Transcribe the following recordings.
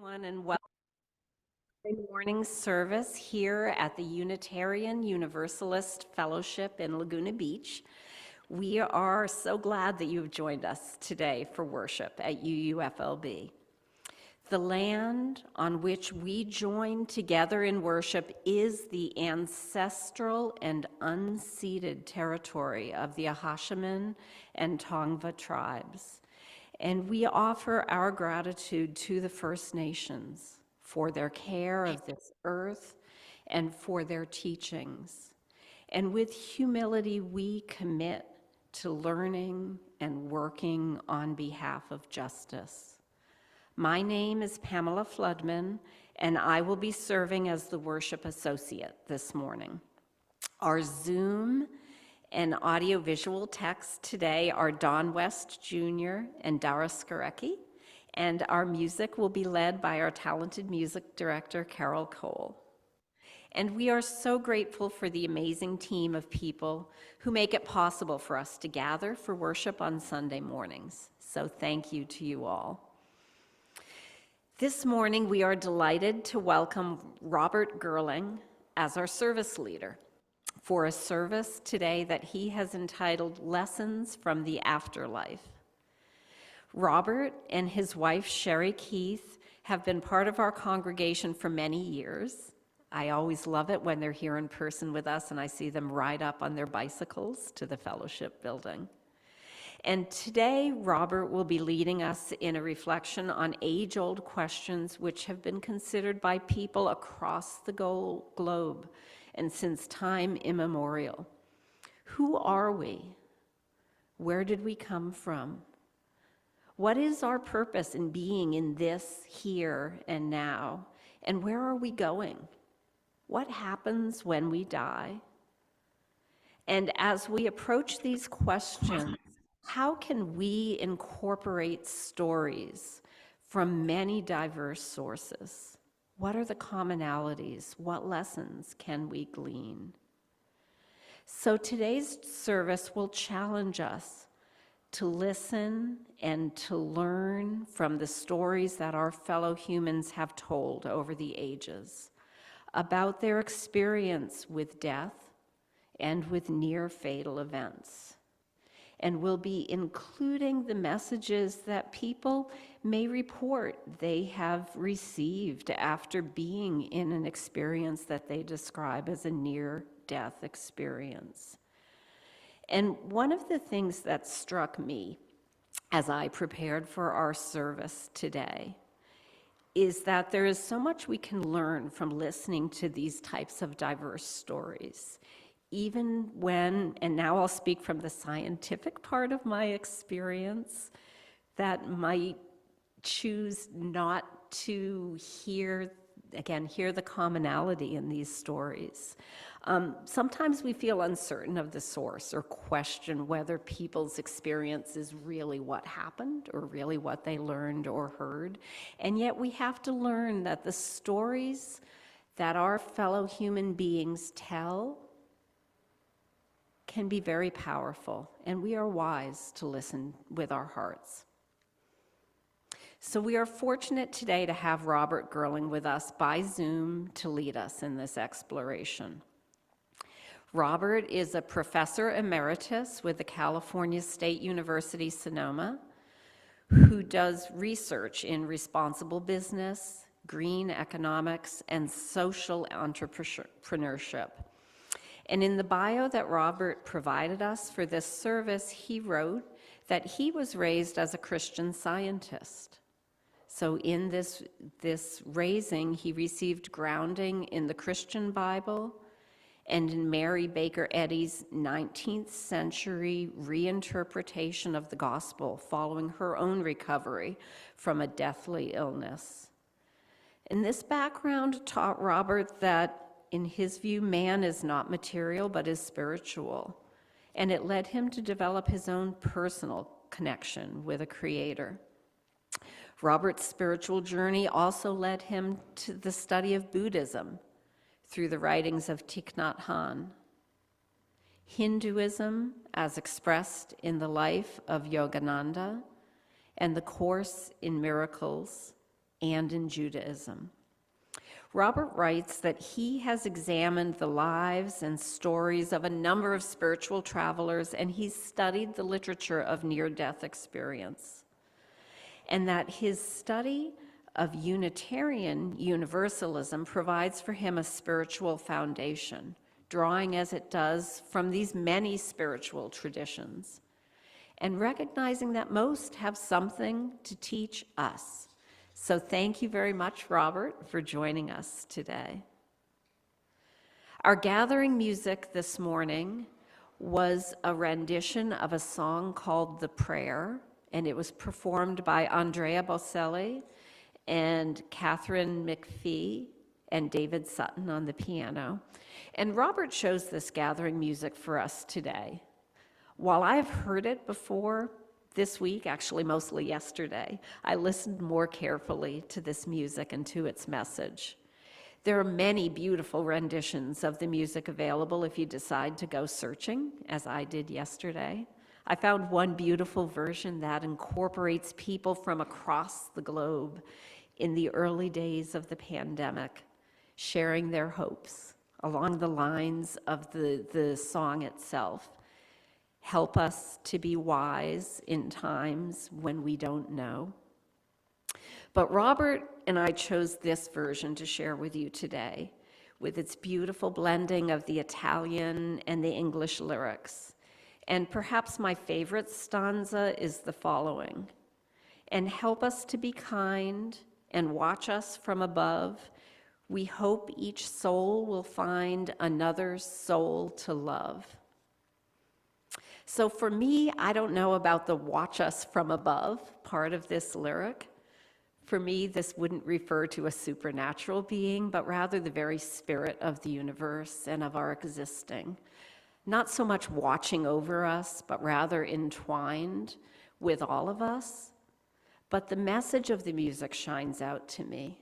Everyone, and welcome to the morning service here at the Unitarian Universalist Fellowship in Laguna Beach. We are so glad that you've joined us today for worship at UUFLB. The land on which we join together in worship is the ancestral and unceded territory of the Ahashiman and Tongva tribes. And we offer our gratitude to the First Nations for their care of this earth and for their teachings. And with humility, we commit to learning and working on behalf of justice. My name is Pamela Floodman, and I will be serving as the worship associate this morning. Our Zoom and audiovisual texts today are Don West Jr. and Dara Skarecki, and our music will be led by our talented music director, Carol Cole. And we are so grateful for the amazing team of people who make it possible for us to gather for worship on Sunday mornings. So thank you to you all. This morning, we are delighted to welcome Robert Girling as our service leader for a service today that he has entitled Lessons from the Afterlife. Robert and his wife, Sherry Keith, have been part of our congregation for many years. I always love it when they're here in person with us and I see them ride up on their bicycles to the fellowship building. And today, Robert will be leading us in a reflection on age-old questions which have been considered by people across the globe and since time immemorial. Who are we? Where did we come from? What is our purpose in being in this here and now? And where are we going? What happens when we die? And as we approach these questions, how can we incorporate stories from many diverse sources? What are the commonalities? What lessons can we glean? So today's service will challenge us to listen and to learn from the stories that our fellow humans have told over the ages about their experience with death and with near-fatal events. And we'll be including the messages that people may report they have received after being in an experience that they describe as a near-death experience. And one of the things that struck me as I prepared for our service today is that there is so much we can learn from listening to these types of diverse stories. Even when, and now I'll speak from the scientific part of my experience, that might choose not to hear the commonality in these stories. Sometimes we feel uncertain of the source or question whether people's experience is really what happened or really what they learned or heard. And yet we have to learn that the stories that our fellow human beings tell can be very powerful, and we are wise to listen with our hearts. So we are fortunate today to have Robert Girling with us by Zoom to lead us in this exploration. Robert is a professor emeritus with the California State University, Sonoma, who does research in responsible business, green economics, and social entrepreneurship. And in the bio that Robert provided us for this service, he wrote that he was raised as a Christian Scientist. So in this raising, he received grounding in the Christian Bible and in Mary Baker Eddy's 19th century reinterpretation of the gospel following her own recovery from a deathly illness. And this background taught Robert that in his view, man is not material, but is spiritual. And it led him to develop his own personal connection with a creator. Robert's spiritual journey also led him to the study of Buddhism through the writings of Thich Nhat Hanh. Hinduism, as expressed in the life of Yogananda, and the Course in Miracles and in Judaism. Robert writes that he has examined the lives and stories of a number of spiritual travelers, and he's studied the literature of near-death experience, and that his study of Unitarian Universalism provides for him a spiritual foundation, drawing as it does from these many spiritual traditions, and recognizing that most have something to teach us. So thank you very much, Robert, for joining us today. Our gathering music this morning was a rendition of a song called The Prayer, and it was performed by Andrea Bocelli and Catherine McPhee and David Sutton on the piano. And Robert chose this gathering music for us today. While I've heard it before, this week, actually mostly yesterday, I listened more carefully to this music and to its message. There are many beautiful renditions of the music available if you decide to go searching, as I did yesterday. I found one beautiful version that incorporates people from across the globe in the early days of the pandemic, sharing their hopes along the lines of the song itself. Help us to be wise in times when we don't know. But Robert and I chose this version to share with you today, with its beautiful blending of the Italian and the English lyrics. And perhaps my favorite stanza is the following: "And help us to be kind and watch us from above. We hope each soul will find another soul to love." So for me, I don't know about the "watch us from above" part of this lyric. For me, this wouldn't refer to a supernatural being, but rather the very spirit of the universe and of our existing. Not so much watching over us, but rather entwined with all of us. But the message of the music shines out to me.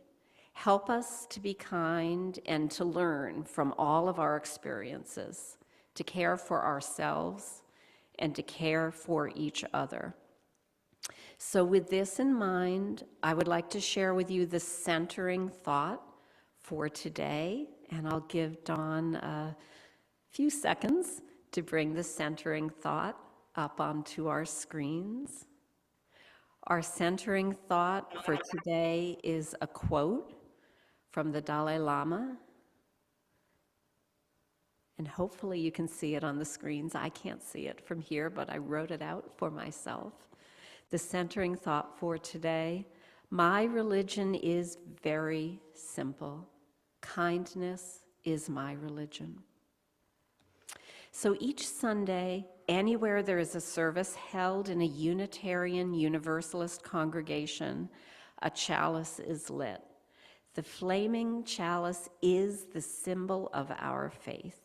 Help us to be kind and to learn from all of our experiences, to care for ourselves and to care for each other. So with this in mind, I would like to share with you the centering thought for today, and I'll give Dawn a few seconds to bring the centering thought up onto our screens. Our centering thought for today is a quote from the Dalai Lama. And hopefully you can see it on the screens. I can't see it from here, but I wrote it out for myself. The centering thought for today: my religion is very simple. Kindness is my religion. So each Sunday, anywhere there is a service held in a Unitarian Universalist congregation, a chalice is lit. The flaming chalice is the symbol of our faith.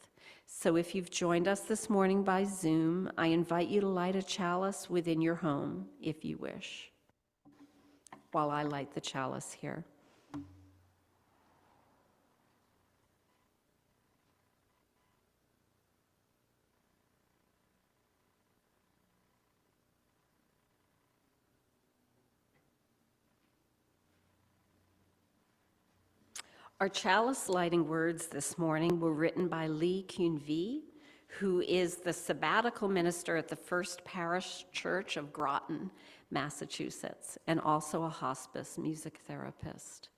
So if you've joined us this morning by Zoom, I invite you to light a chalice within your home if you wish, while I light the chalice here. Our chalice lighting words this morning were written by Lee Kuhn-Vie, who is the sabbatical minister at the First Parish Church of Groton, Massachusetts, and also a hospice music therapist.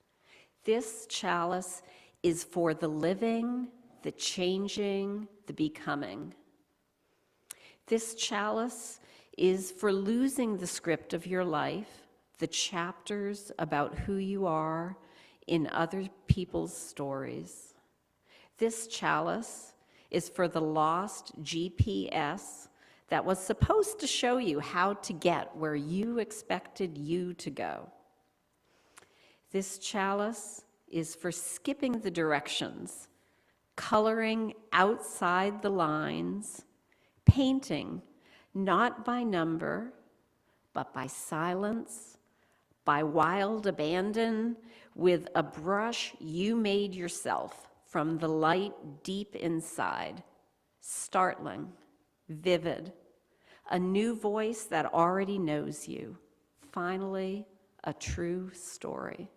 This chalice is for the living, the changing, the becoming. This chalice is for losing the script of your life, the chapters about who you are in other people's stories. This chalice is for the lost GPS that was supposed to show you how to get where you expected you to go. This chalice is for skipping the directions, coloring outside the lines, painting not by number, but by silence, by wild abandon, with a brush you made yourself from the light deep inside, startling, vivid, a new voice that already knows you, finally, a true story.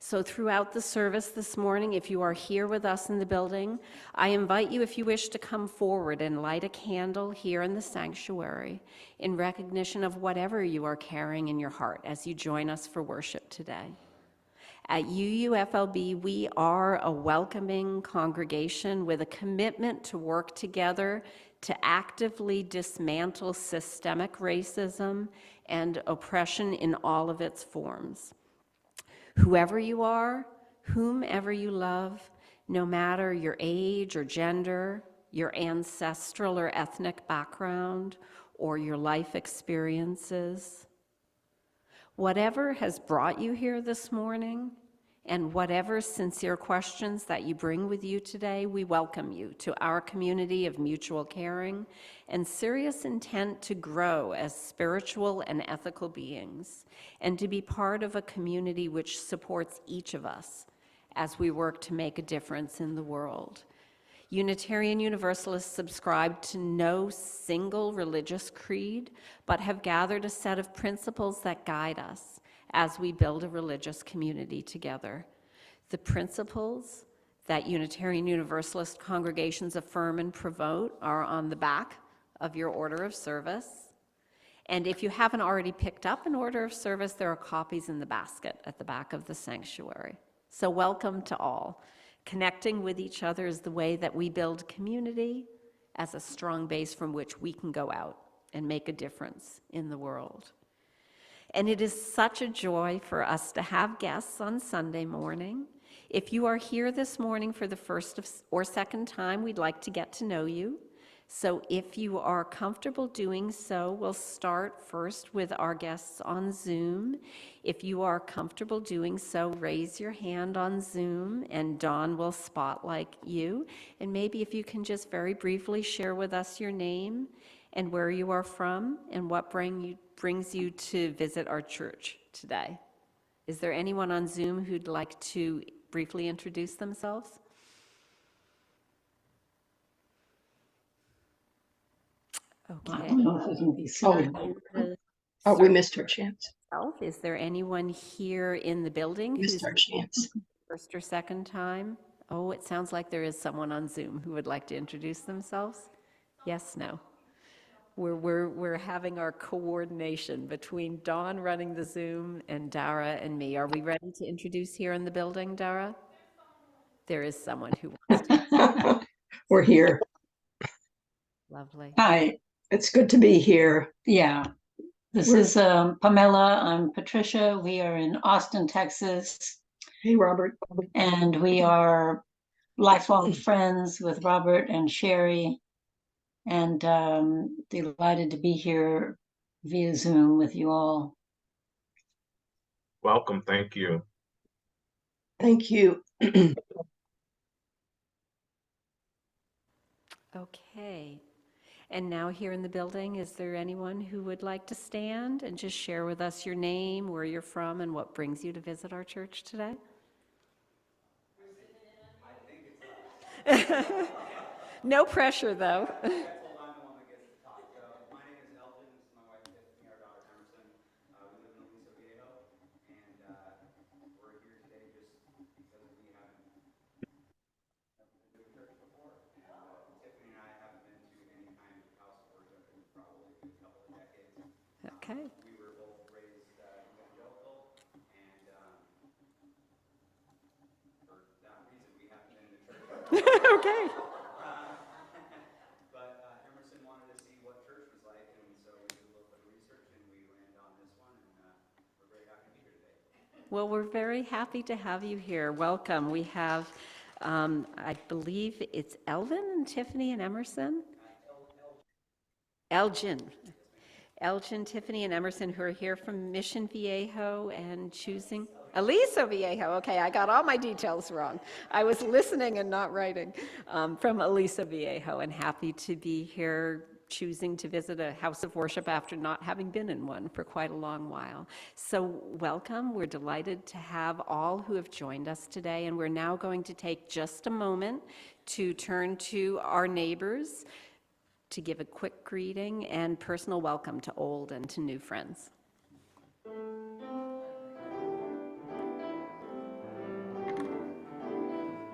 So throughout the service this morning, if you are here with us in the building, I invite you, if you wish, to come forward and light a candle here in the sanctuary in recognition of whatever you are carrying in your heart as you join us for worship today. At UUFLB, we are a welcoming congregation with a commitment to work together to actively dismantle systemic racism and oppression in all of its forms. Whoever you are, whomever you love, no matter your age or gender, your ancestral or ethnic background, or your life experiences, whatever has brought you here this morning, and whatever sincere questions that you bring with you today, we welcome you to our community of mutual caring and serious intent to grow as spiritual and ethical beings, and to be part of a community which supports each of us as we work to make a difference in the world. Unitarian Universalists subscribe to no single religious creed, but have gathered a set of principles that guide us as we build a religious community together. The principles that Unitarian Universalist congregations affirm and promote are on the back of your order of service. And if you haven't already picked up an order of service, there are copies in the basket at the back of the sanctuary. So welcome to all. Connecting with each other is the way that we build community as a strong base from which we can go out and make a difference in the world. And it is such a joy for us to have guests on Sunday morning. If you are here this morning for the first or second time, we'd like to get to know you. So if you are comfortable doing so, we'll start first with our guests on Zoom. If you are comfortable doing so, raise your hand on Zoom and Dawn will spotlight you. And maybe if you can just very briefly share with us your name and where you are from and what brings you to visit our church today. Is there anyone on Zoom who'd like to briefly introduce themselves? Okay. I don't know if we can be seen. Oh, we missed our chance. Is there anyone here in the building who's Missed our chance. first or second time? Oh, it sounds like there is someone on Zoom who would like to introduce themselves. Yes, no. We're having our coordination between Dawn running the Zoom and Dara and me. Are we ready to introduce here in the building, Dara? There is someone who wants to. We're here. Lovely. Hi, it's good to be here. Yeah. This is Pamela. I'm Patricia. We are in Austin, Texas. Hey, Robert. And we are lifelong friends with Robert and Sherry. And delighted to be here via Zoom with you all. Welcome. Thank you. Thank you. Okay. And now here in the building, is there anyone who would like to stand and just share with us your name, where you're from, and what brings you to visit our church today? No pressure, though. I'm the one that gets to talk. So my name is Elvin. This is my wife Tiffany, our daughter Emerson. We live in Aliso Viejo, and we're here today just because we haven't been to a church before. And Tiffany and I haven't been to any kind of house of worship in probably a good couple of decades. Okay. We were both raised evangelical, and for that reason, we haven't been to church. Okay. Emerson wanted to see what church was like, and so we did a little bit of research, and we landed on this one, and we're very happy to be here today. Well, we're very happy to have you here. Welcome. We have, I believe it's Elvin and Tiffany and Emerson? Elgin. Elgin, Tiffany, and Emerson, who are here from Mission Viejo and choosing Aliso Viejo. Okay, I got all my details wrong. I was listening and not writing. From Aliso Viejo, and happy to be here choosing to visit a house of worship after not having been in one for quite a long while. So welcome. We're delighted to have all who have joined us today, and we're now going to take just a moment to turn to our neighbors to give a quick greeting and personal welcome to old and to new friends.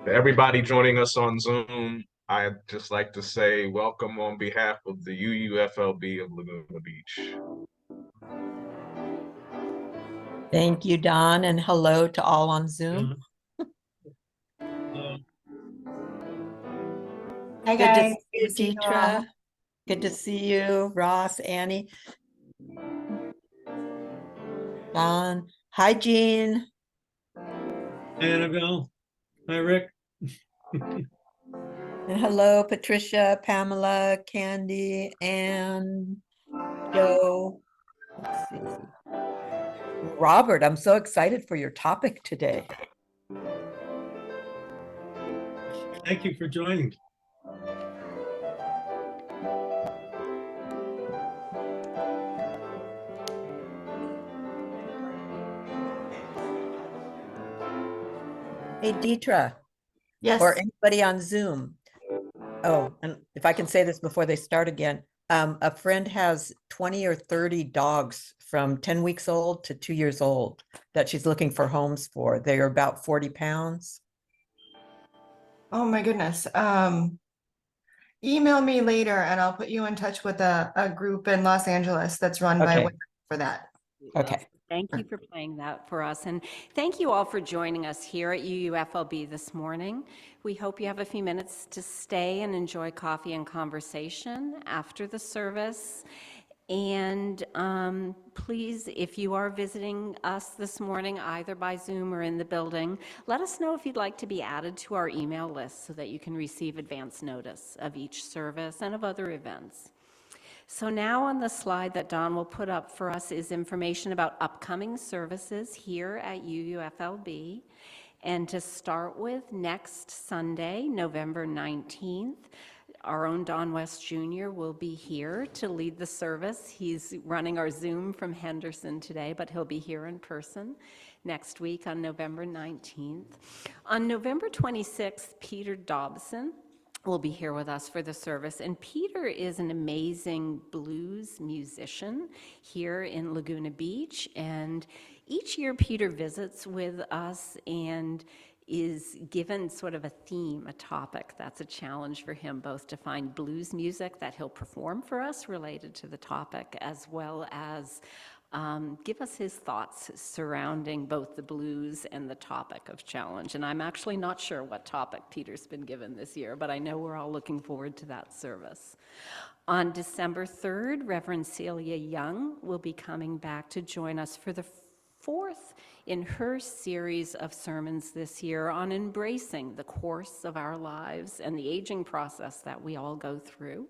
To everybody joining us on Zoom, I'd just like to say welcome on behalf of the UUFLB of Laguna Beach. Thank you, Don, and hello to all on Zoom. Hello. Good Hi to guys. see you, Good to see you all. Deetra. Good to see you, Ross, Annie, Don. Hi, Jean. Hi, Annabelle. Hi, Rick. And hello, Patricia, Pamela, Candy, and Joe. Let's see. Robert, I'm so excited for your topic today. Thank you for joining. Hey, Deetra, Yes. or anybody on Zoom. Oh, and if I can say this before they start again, a friend has 20 or 30 dogs from 10 weeks old to 2 years old that she's looking for homes for. They are about 40 pounds. Oh my goodness. Email me later and I'll put you in touch with a group in Los Angeles that's run by Okay. women for that. Okay. Thank you for playing that for us. And thank you all for joining us here at UUFLB this morning. We hope you have a few minutes to stay and enjoy coffee and conversation after the service. And please, if you are visiting us this morning, either by Zoom or in the building, let us know if you'd like to be added to our email list so that you can receive advance notice of each service and of other events. So now on the slide that Don will put up for us is information about upcoming services here at UUFLB. And to start with, next Sunday, November 19th, our own Don West Jr. will be here to lead the service. He's running our Zoom from Henderson today, but he'll be here in person next week on November 19th. On November 26th, Peter Dobson will be here with us for the service. And Peter is an amazing blues musician here in Laguna Beach. And each year Peter visits with us and is given sort of a theme, a topic. That's a challenge for him, both to find blues music that he'll perform for us related to the topic, as well as give us his thoughts surrounding both the blues and the topic of challenge. And I'm actually not sure what topic Peter's been given this year, but I know we're all looking forward to that service. On December 3rd, Reverend Celia Young will be coming back to join us for the fourth in her series of sermons this year on embracing the course of our lives and the aging process that we all go through.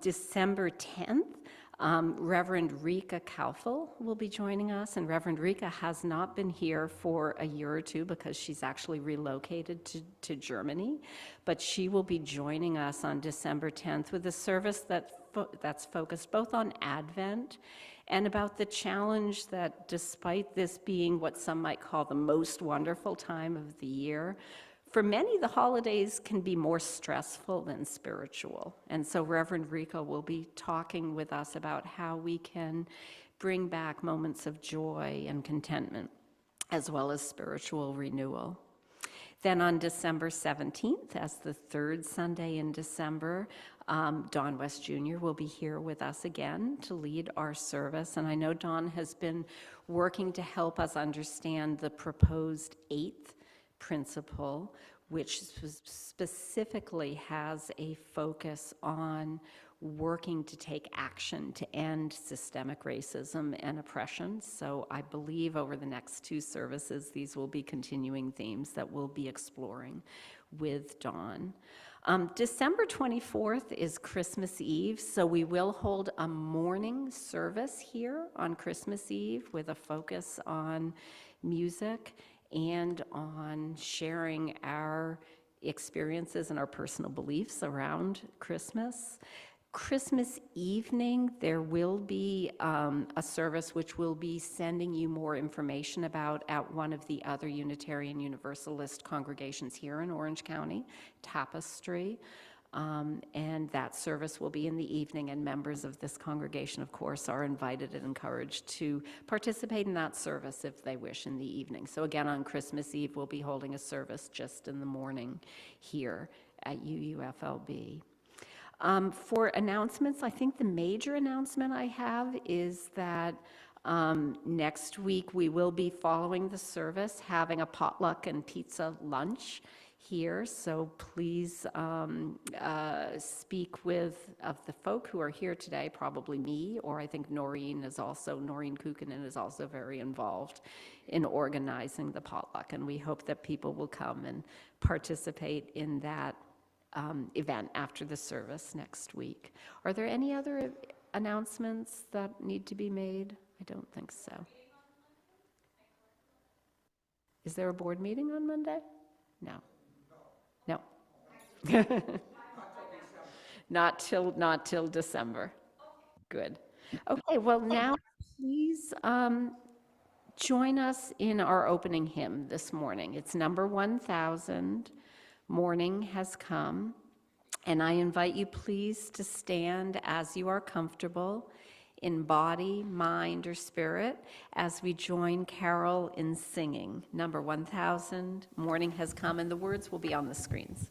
December 10th, Reverend Rika Kaufel will be joining us, and Reverend Rika has not been here for a year or two because she's actually relocated to Germany, but she will be joining us on December 10th with a service that's focused both on Advent and about the challenge that despite this being what some might call the most wonderful time of the year, for many, the holidays can be more stressful than spiritual. And so Reverend Rico will be talking with us about how we can bring back moments of joy and contentment, as well as spiritual renewal. Then on December 17th, as the third Sunday in December, Don West Jr. will be here with us again to lead our service. And I know Don has been working to help us understand the proposed eighth principle, which specifically has a focus on working to take action to end systemic racism and oppression. So I believe over the next two services, these will be continuing themes that we'll be exploring with Dawn. December 24th is Christmas Eve, so we will hold a morning service here on Christmas Eve with a focus on music and on sharing our experiences and our personal beliefs around Christmas. Christmas evening, there will be a service which we'll be sending you more information about at one of the other Unitarian Universalist congregations here in Orange County, Tapestry. And that service will be in the evening, and members of this congregation, of course, are invited and encouraged to participate in that service if they wish in the evening. So again, on Christmas Eve, we'll be holding a service just in the morning here at UUFLB. For announcements, I think the major announcement I have is that next week we will be, following the service, having a potluck and pizza lunch here. So please speak with of the folk who are here today, probably me, or I think Noreen Kukkonen is also very involved in organizing the potluck. And we hope that people will come and participate in that event after the service next week. Are there any other announcements that need to be made? I don't think so. Is there a board meeting on Monday? No. No. Not till December. Good. Okay, well now please join us in our opening hymn this morning. It's number 1000, Morning Has Come. And I invite you please to stand as you are comfortable in body, mind, or spirit as we join Carol in singing number 1000, Morning Has Come, and the words will be on the screens.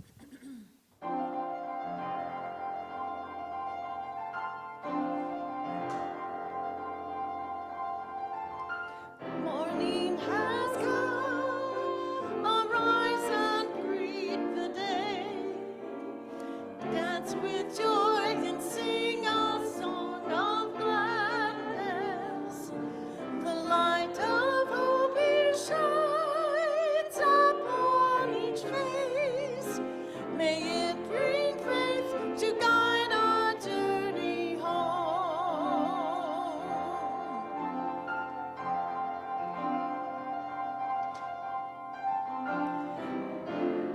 Morning has come, arise and greet the day. Dance with joy and sing a song of gladness. The light of hope shines upon each face. May it bring faith to guide our journey home.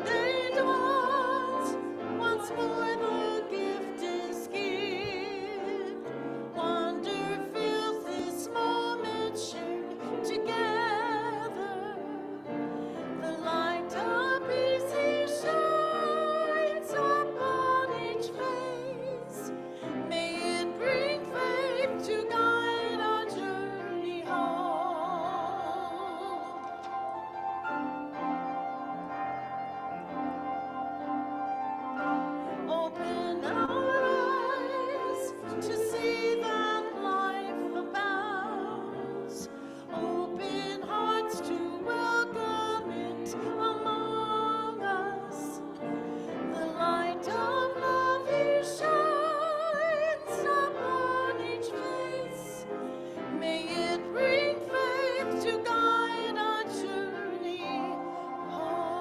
There dawns once more the gift is given. Wonder fills this moment shared together. The light of peace he shines upon each face. May it bring faith to guide our journey home. Open our eyes to see that life abounds. Open hearts to welcome it among us. The light of love he shines upon each face. May it bring faith to guide our journey home.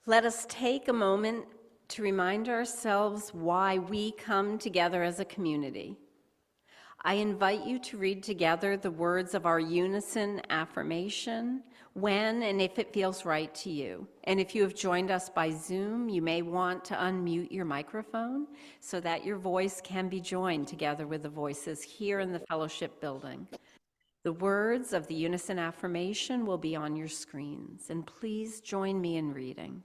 Let us take a moment to remind ourselves why we come together as a community. I invite you to read together the words of our unison affirmation when and if it feels right to you. And if you have joined us by Zoom, you may want to unmute your microphone so that your voice can be joined together with the voices here in the fellowship building. The words of the unison affirmation will be on your screens, and please join me in reading.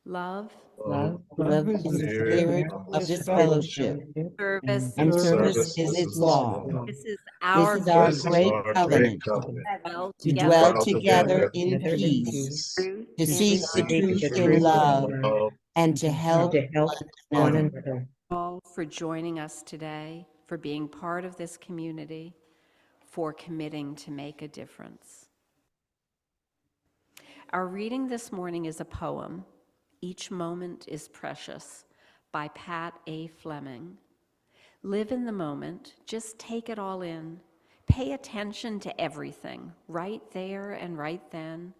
Love, Love is the spirit of this fellowship, service, and service is its law. this is This our is our This is great our covenant, dwell to together dwell together in peace, through to seek the and truth in love, and to help one another. all for joining us today, for being part of this community, for committing to make a difference. Our reading this morning is a poem, Each Moment is Precious, by Pat A. Fleming. Live in the moment, just take it all in. Pay attention to everything, right there and right then.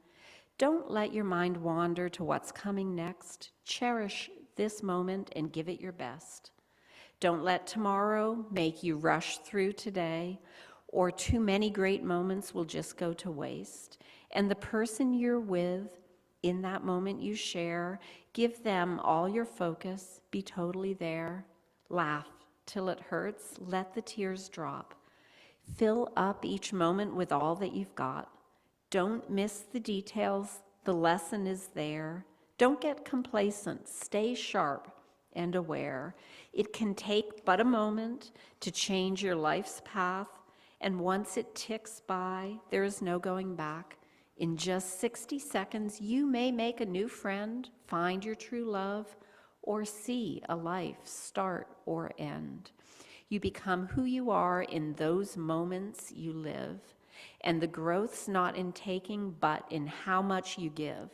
Don't let your mind wander to what's coming next. Cherish this moment and give it your best. Don't let tomorrow make you rush through today, or too many great moments will just go to waste. And the person you're with, in that moment you share, give them all your focus, be totally there, laugh till it hurts, let the tears drop. Fill up each moment with all that you've got. Don't miss the details, the lesson is there. Don't get complacent, stay sharp and aware. It can take but a moment to change your life's path, and once it ticks by, there is no going back. In just 60 seconds, you may make a new friend, find your true love, or see a life start or end. You become who you are in those moments you live, and the growth's not in taking, but in how much you give.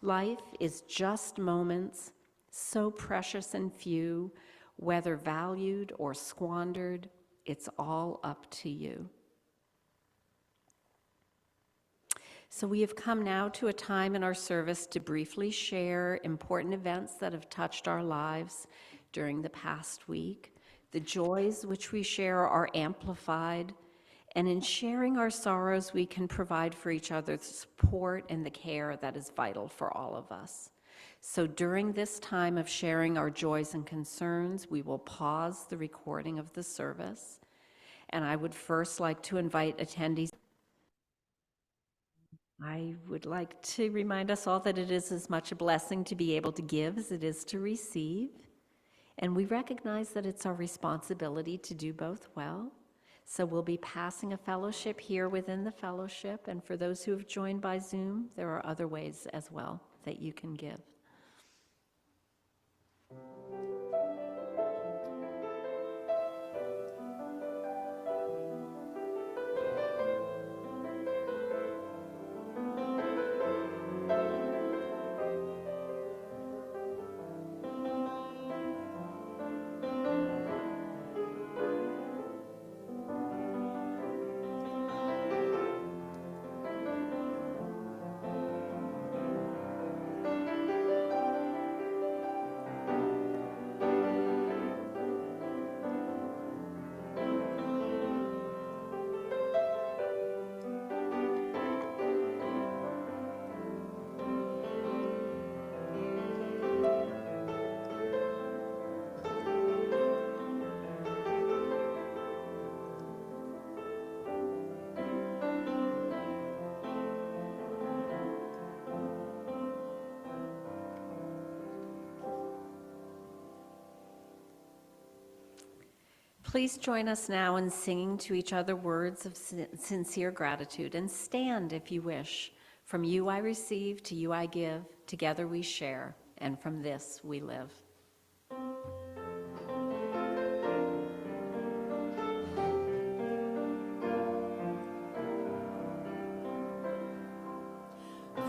Life is just moments, so precious and few, whether valued or squandered, it's all up to you. So we have come now to a time in our service to briefly share important events that have touched our lives during the past week. The joys which we share are amplified, and in sharing our sorrows, we can provide for each other the support and the care that is vital for all of us. So during this time of sharing our joys and concerns, we will pause the recording of the service, and I would first like to invite attendees. I would like to remind us all that it is as much a blessing to be able to give as it is to receive. And we recognize that it's our responsibility to do both well. So we'll be passing a fellowship here within the fellowship. And for those who have joined by Zoom, there are other ways as well that you can give. Please join us now in singing to each other words of sincere gratitude, and stand if you wish. From you I receive, to you I give, together we share, and from this we live.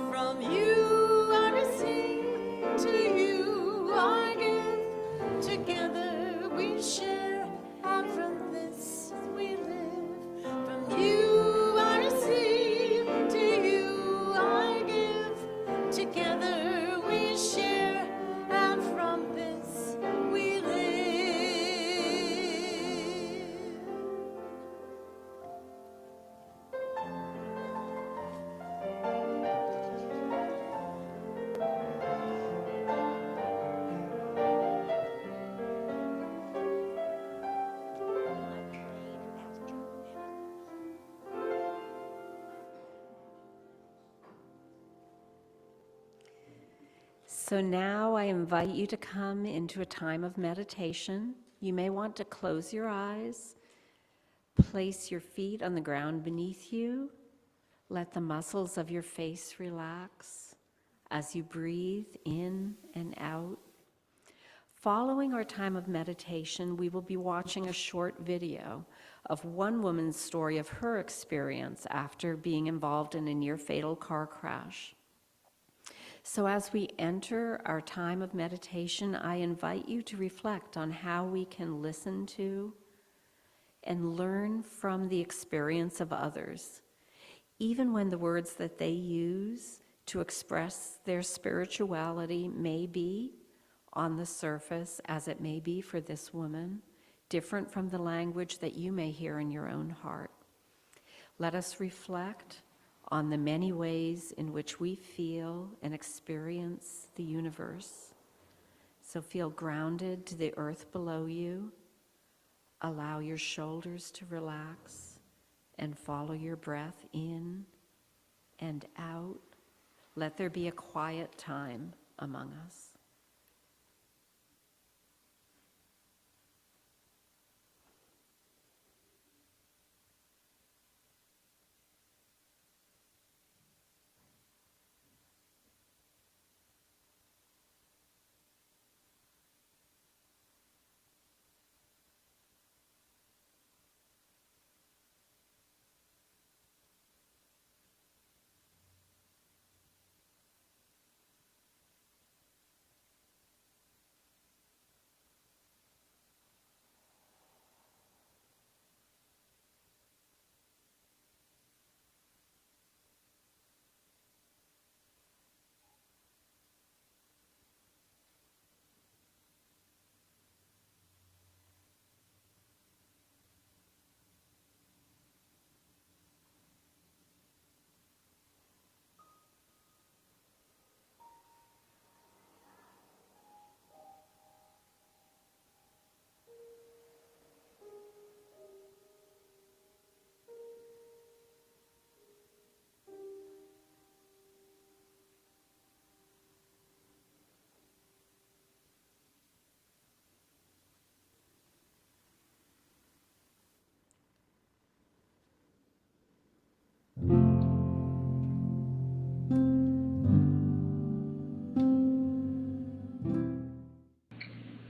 From you I receive, to you I give, together we share, and from this we live. From you I receive, to you I give, together we share, and from this we live. So now I invite you to come into a time of meditation. You may want to close your eyes, place your feet on the ground beneath you, let the muscles of your face relax as you breathe in and out. Following our time of meditation, we will be watching a short video of one woman's story of her experience after being involved in a near-fatal car crash. So as we enter our time of meditation, I invite you to reflect on how we can listen to and learn from the experience of others, even when the words that they use to express their spirituality may be, on the surface, as it may be for this woman, different from the language that you may hear in your own heart. Let us reflect on the many ways in which we feel and experience the universe. So feel grounded to the earth below you, Allow your shoulders to relax and follow your breath in and out. Let there be a quiet time among us.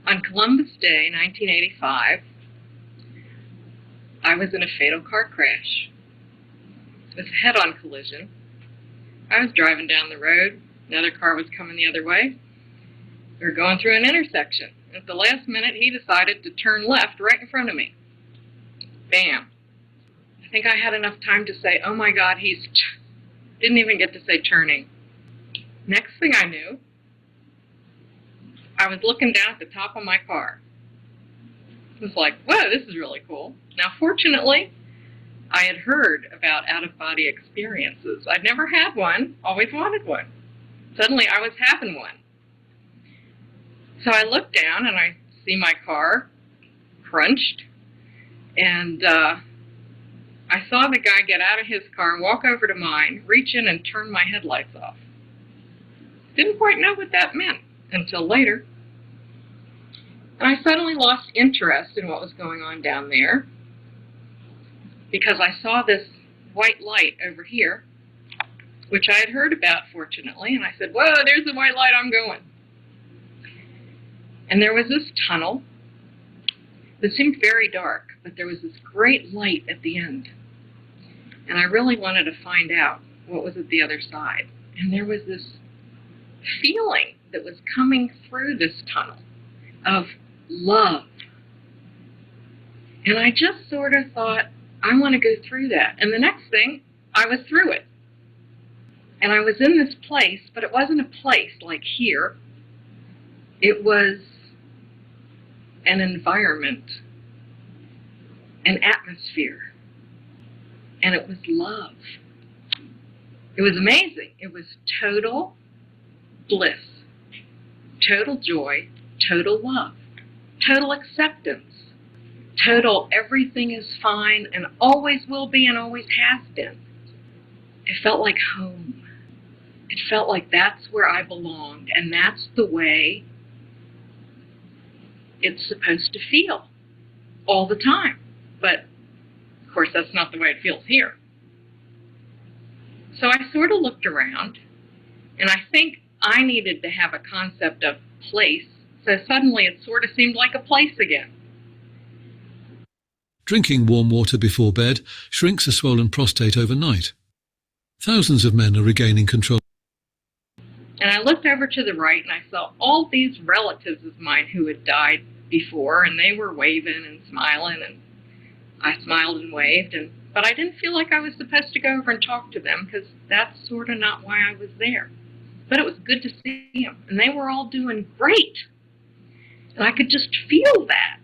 On Columbus Day, 1985, I was in a fatal car crash. It was a head-on collision. I was driving down the road. Another car was coming the other way. We were going through an intersection. At the last minute, he decided to turn left right in front of me. Bam. I think I had enough time to say, oh my God, didn't even get to say turning. Next thing I knew, I was looking down at the top of my car. It was like, whoa, this is really cool. Now, fortunately, I had heard about out-of-body experiences. I'd never had one, always wanted one. Suddenly, I was having one. So I looked down and I see my car crunched, and I saw the guy get out of his car and walk over to mine, reach in and turn my headlights off. Didn't quite know what that meant until later. And I suddenly lost interest in what was going on down there because I saw this white light over here, which I had heard about, fortunately, and I said, whoa, there's the white light, I'm going. And there was this tunnel that seemed very dark, but there was this great light at the end. And I really wanted to find out what was at the other side. And there was this feeling that was coming through this tunnel of love. And I just sort of thought, I want to go through that. And the next thing, I was through it. And I was in this place, but it wasn't a place like here. It was an environment, an atmosphere, and it was love. It was amazing. It was total bliss, total joy, total love, total acceptance, total everything is fine and always will be and always has been. It felt like home. It felt like that's where I belonged, and that's the way it's supposed to feel all the time. But, of course, that's not the way it feels here. So I sort of looked around, and I think I needed to have a concept of place, so suddenly it sort of seemed like a place again. Drinking warm water before bed shrinks a swollen prostate overnight. Thousands of men are regaining control. And I looked over to the right, and I saw all these relatives of mine who had died before, and they were waving and smiling, and I smiled and waved, but I didn't feel like I was supposed to go over and talk to them, because that's sort of not why I was there. But it was good to see them, and they were all doing great. And I could just feel that.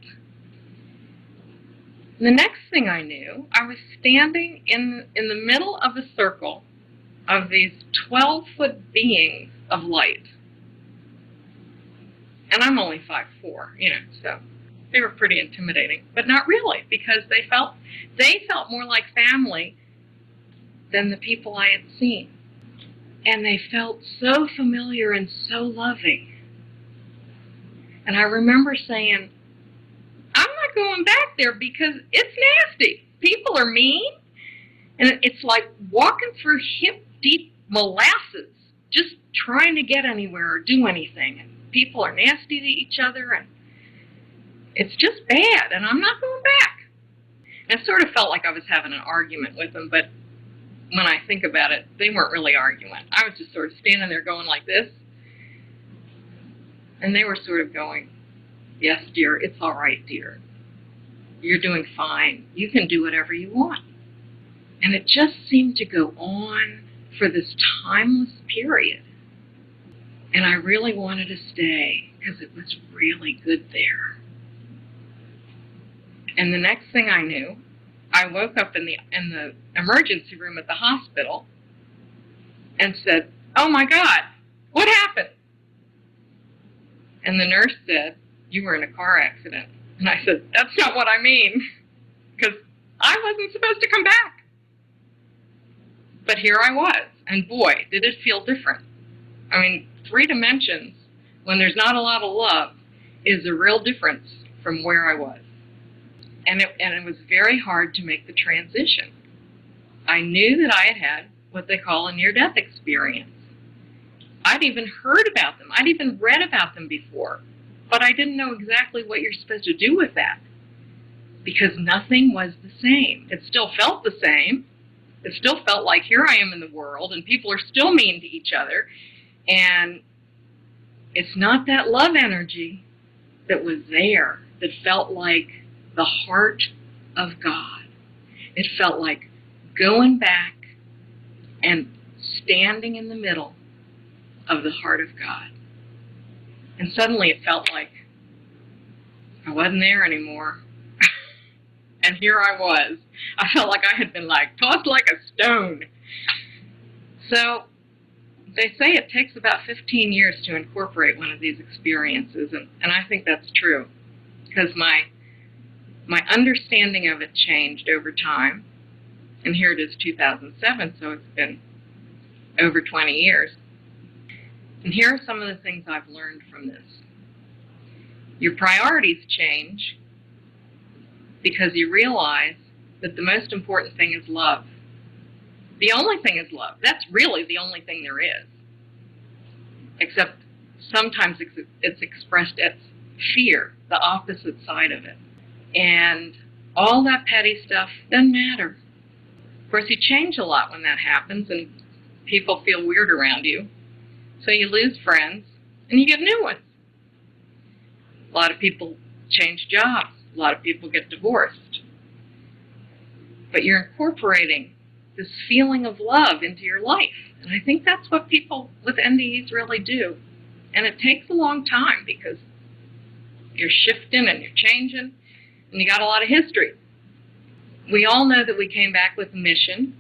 And the next thing I knew, I was standing in the middle of a circle of these 12-foot beings of light. And I'm only 5'4", so. They were pretty intimidating, but not really, because they felt more like family than the people I had seen. And they felt so familiar and so loving. And I remember saying, I'm not going back there because it's nasty. People are mean. And it's like walking through hip-deep molasses, just trying to get anywhere or do anything. And people are nasty to each other, and it's just bad, and I'm not going back. And it sort of felt like I was having an argument with them, but when I think about it, they weren't really arguing. I was just sort of standing there going like this, and they were sort of going, yes, dear, it's all right, dear. You're doing fine. You can do whatever you want. And it just seemed to go on for this timeless period. And I really wanted to stay because it was really good there. And the next thing I knew, I woke up in the emergency room at the hospital and said, oh my God, what happened? And the nurse said, you were in a car accident. And I said, that's not what I mean, because I wasn't supposed to come back. But here I was, and boy, did it feel different. I mean, 3 dimensions, when there's not a lot of love, is a real difference from where I was. And it was very hard to make the transition. I knew that I had had what they call a near-death experience. I'd even heard about them. I'd even read about them before. But I didn't know exactly what you're supposed to do with that, because nothing was the same. It still felt the same. It still felt like here I am in the world, and people are still mean to each other. And it's not that love energy that was there that felt like the heart of God. It felt like going back and standing in the middle of the heart of God. And suddenly it felt like I wasn't there anymore. And here I was. I felt like I had been tossed like a stone. So they say it takes about 15 years to incorporate one of these experiences, and I think that's true, because my understanding of it changed over time. And here it is 2007, so it's been over 20 years. And here are some of the things I've learned from this. Your priorities change because you realize that the most important thing is love. The only thing is love. That's really the only thing there is. Except sometimes it's expressed as fear, the opposite side of it. And all that petty stuff doesn't matter. Of course, you change a lot when that happens, and people feel weird around you. So you lose friends, and you get new ones. A lot of people change jobs. A lot of people get divorced. But you're incorporating this feeling of love into your life. And I think that's what people with NDEs really do. And it takes a long time because you're shifting and you're changing, and you got a lot of history. We all know that we came back with a mission.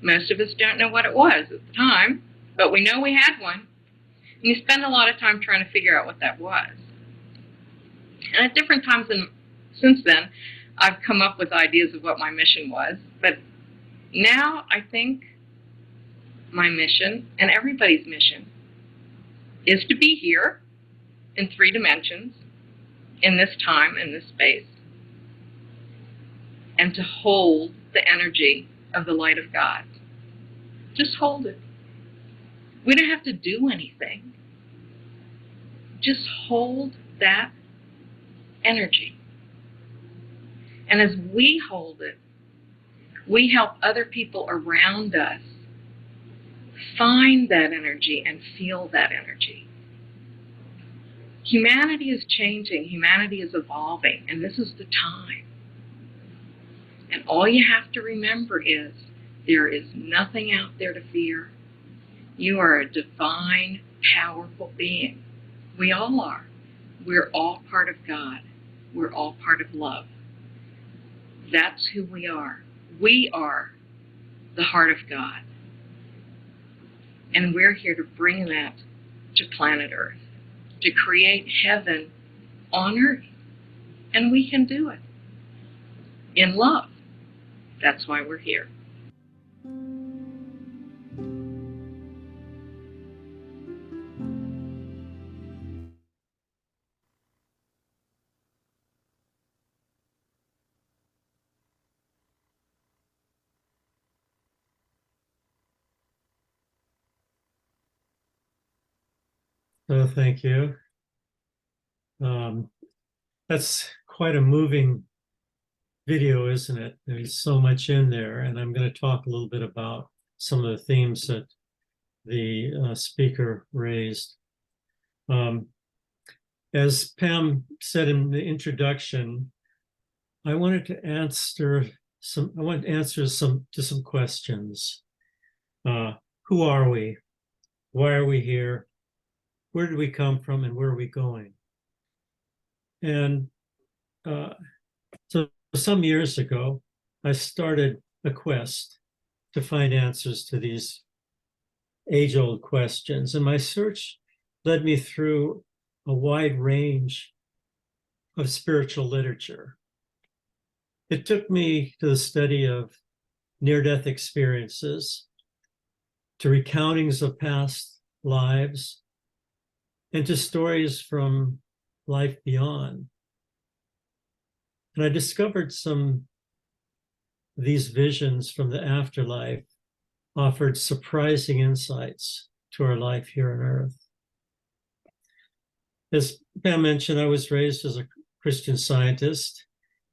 Most of us don't know what it was at the time, but we know we had one. And you spend a lot of time trying to figure out what that was. And at different times since then, I've come up with ideas of what my mission was. But now I think my mission, and everybody's mission, is to be here in 3 dimensions, in this time, in this space, and to hold the energy of the light of God. Just hold it. We don't have to do anything. Just hold that energy. And as we hold it, we help other people around us find that energy and feel that energy. Humanity is changing. Humanity is evolving. And this is the time. And all you have to remember is there is nothing out there to fear. You are a divine, powerful being. We all are. We're all part of God. We're all part of love. That's who we are. We are the heart of God. And we're here to bring that to planet Earth, to create heaven on Earth. and we can do it in love. That's why we're here. So thank you. That's quite a moving video, isn't it? There's so much in there, and I'm going to talk a little bit about some of the themes that the speaker raised. As Pam said in the introduction, I wanted to answer some questions. Who are we? Why are we here? Where did we come from, and where are we going? And so some years ago, I started a quest to find answers to these age-old questions. And my search led me through a wide range of spiritual literature. It took me to the study of near-death experiences, to recountings of past lives, and to stories from life beyond. And I discovered some of these visions from the afterlife offered surprising insights to our life here on earth. As Pam mentioned, I was raised as a Christian Scientist,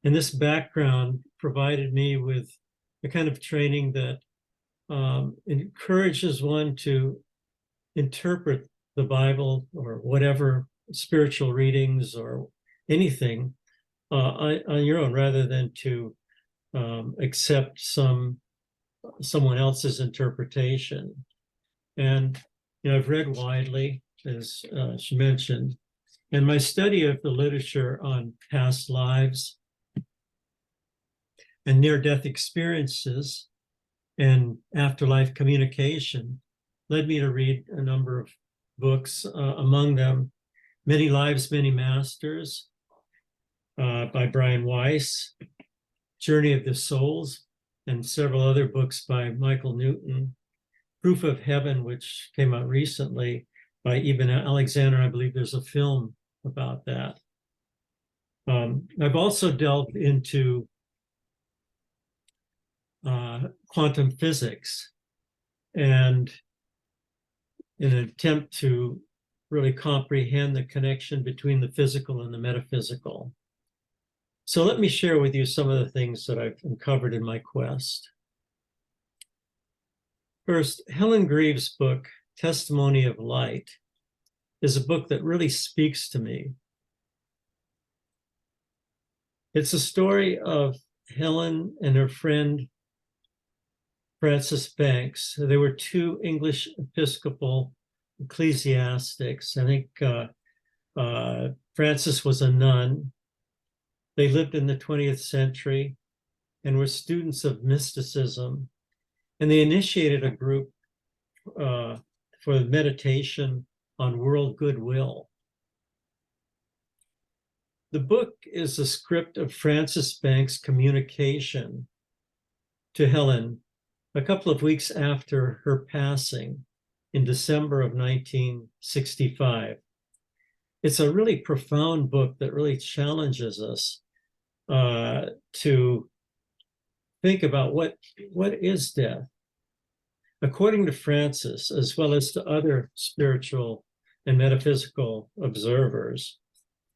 and this background provided me with the kind of training that encourages one to interpret the Bible or whatever spiritual readings or anything on your own, rather than to accept someone else's interpretation. And I've read widely, as she mentioned, and my study of the literature on past lives and near-death experiences and afterlife communication led me to read a number of books, among them Many Lives, Many Masters by Brian Weiss, Journey of the Souls, and several other books by Michael Newton, Proof of Heaven, which came out recently by Ibn Alexander. I believe there's a film about that. I've also delved into quantum physics, and in an attempt to really comprehend the connection between the physical and the metaphysical. So let me share with you some of the things that I've uncovered in my quest. First, Helen Greaves' book, Testimony of Light, is a book that really speaks to me. It's a story of Helen and her friend Frances Banks. They were two English Episcopal ecclesiastics. I think Frances was a nun. They lived in the 20th century and were students of mysticism. And they initiated a group for meditation on world goodwill. The book is a script of Frances Banks' communication to Helen a couple of weeks after her passing in December of 1965. It's a really profound book that really challenges us to think about what is death. According to Frances, as well as to other spiritual and metaphysical observers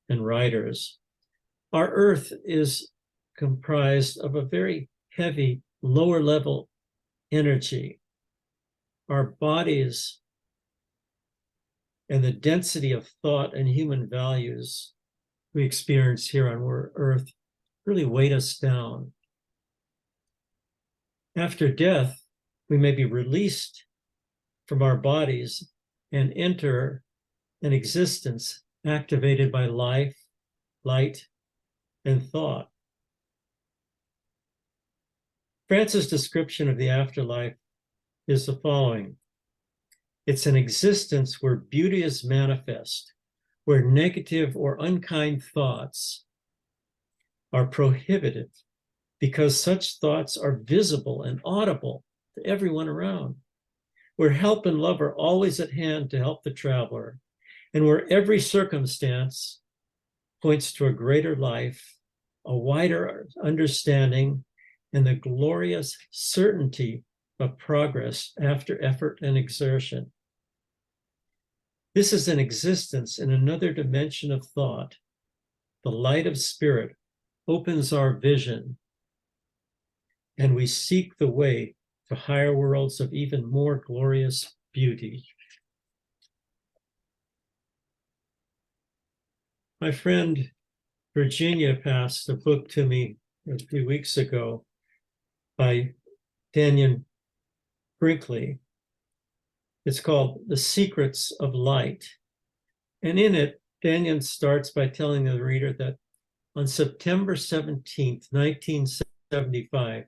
and writers, our earth is comprised of a very heavy, lower level energy. Our bodies and the density of thought and human values we experience here on earth really weight us down. After death, we may be released from our bodies and enter an existence activated by life, light, and thought. Frances' description of the afterlife is the following. It's an existence where beauty is manifest, where negative or unkind thoughts are prohibited because such thoughts are visible and audible to everyone around, where help and love are always at hand to help the traveler, and where every circumstance points to a greater life, a wider understanding, and the glorious certainty of progress after effort and exertion. This is an existence in another dimension of thought. The light of spirit opens our vision, and we seek the way to higher worlds of even more glorious beauty. My friend Virginia passed a book to me a few weeks ago by Daniel Brinkley. It's called The Secrets of Light. And in it, Daniel starts by telling the reader that on September 17th, 1975,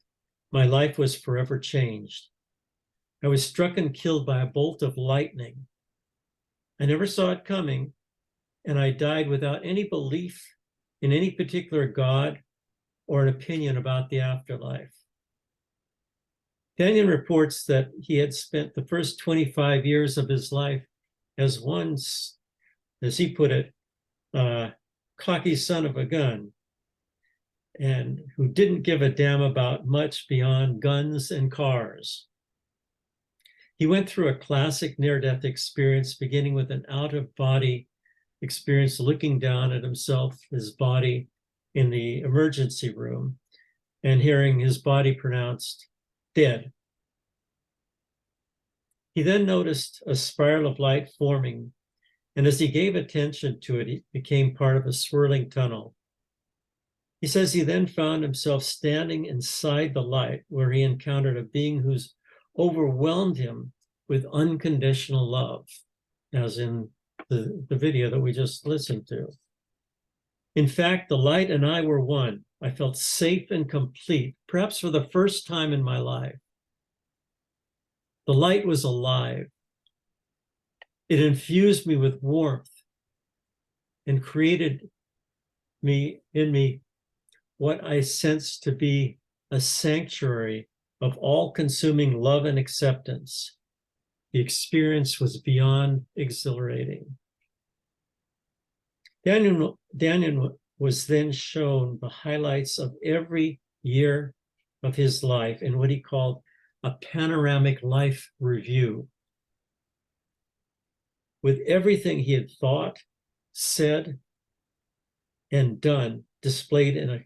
my life was forever changed. I was struck and killed by a bolt of lightning. I never saw it coming, and I died without any belief in any particular God or an opinion about the afterlife. Daniel reports that he had spent the first 25 years of his life as one, as he put it, cocky son of a gun, and who didn't give a damn about much beyond guns and cars. He went through a classic near-death experience, beginning with an out-of-body experience, looking down at himself, his body in the emergency room, and hearing his body pronounced dead. He then noticed a spiral of light forming, and as he gave attention to it, it became part of a swirling tunnel. He says he then found himself standing inside the light, where he encountered a being who's overwhelmed him with unconditional love, as in the video that we just listened to. In fact, the light and I were one. I felt safe and complete, perhaps for the first time in my life. The light was alive. It infused me with warmth and created in me what I sensed to be a sanctuary of all-consuming love and acceptance. The experience was beyond exhilarating. Daniel was then shown the highlights of every year of his life in what he called a panoramic life review, with everything he had thought, said, and done displayed in a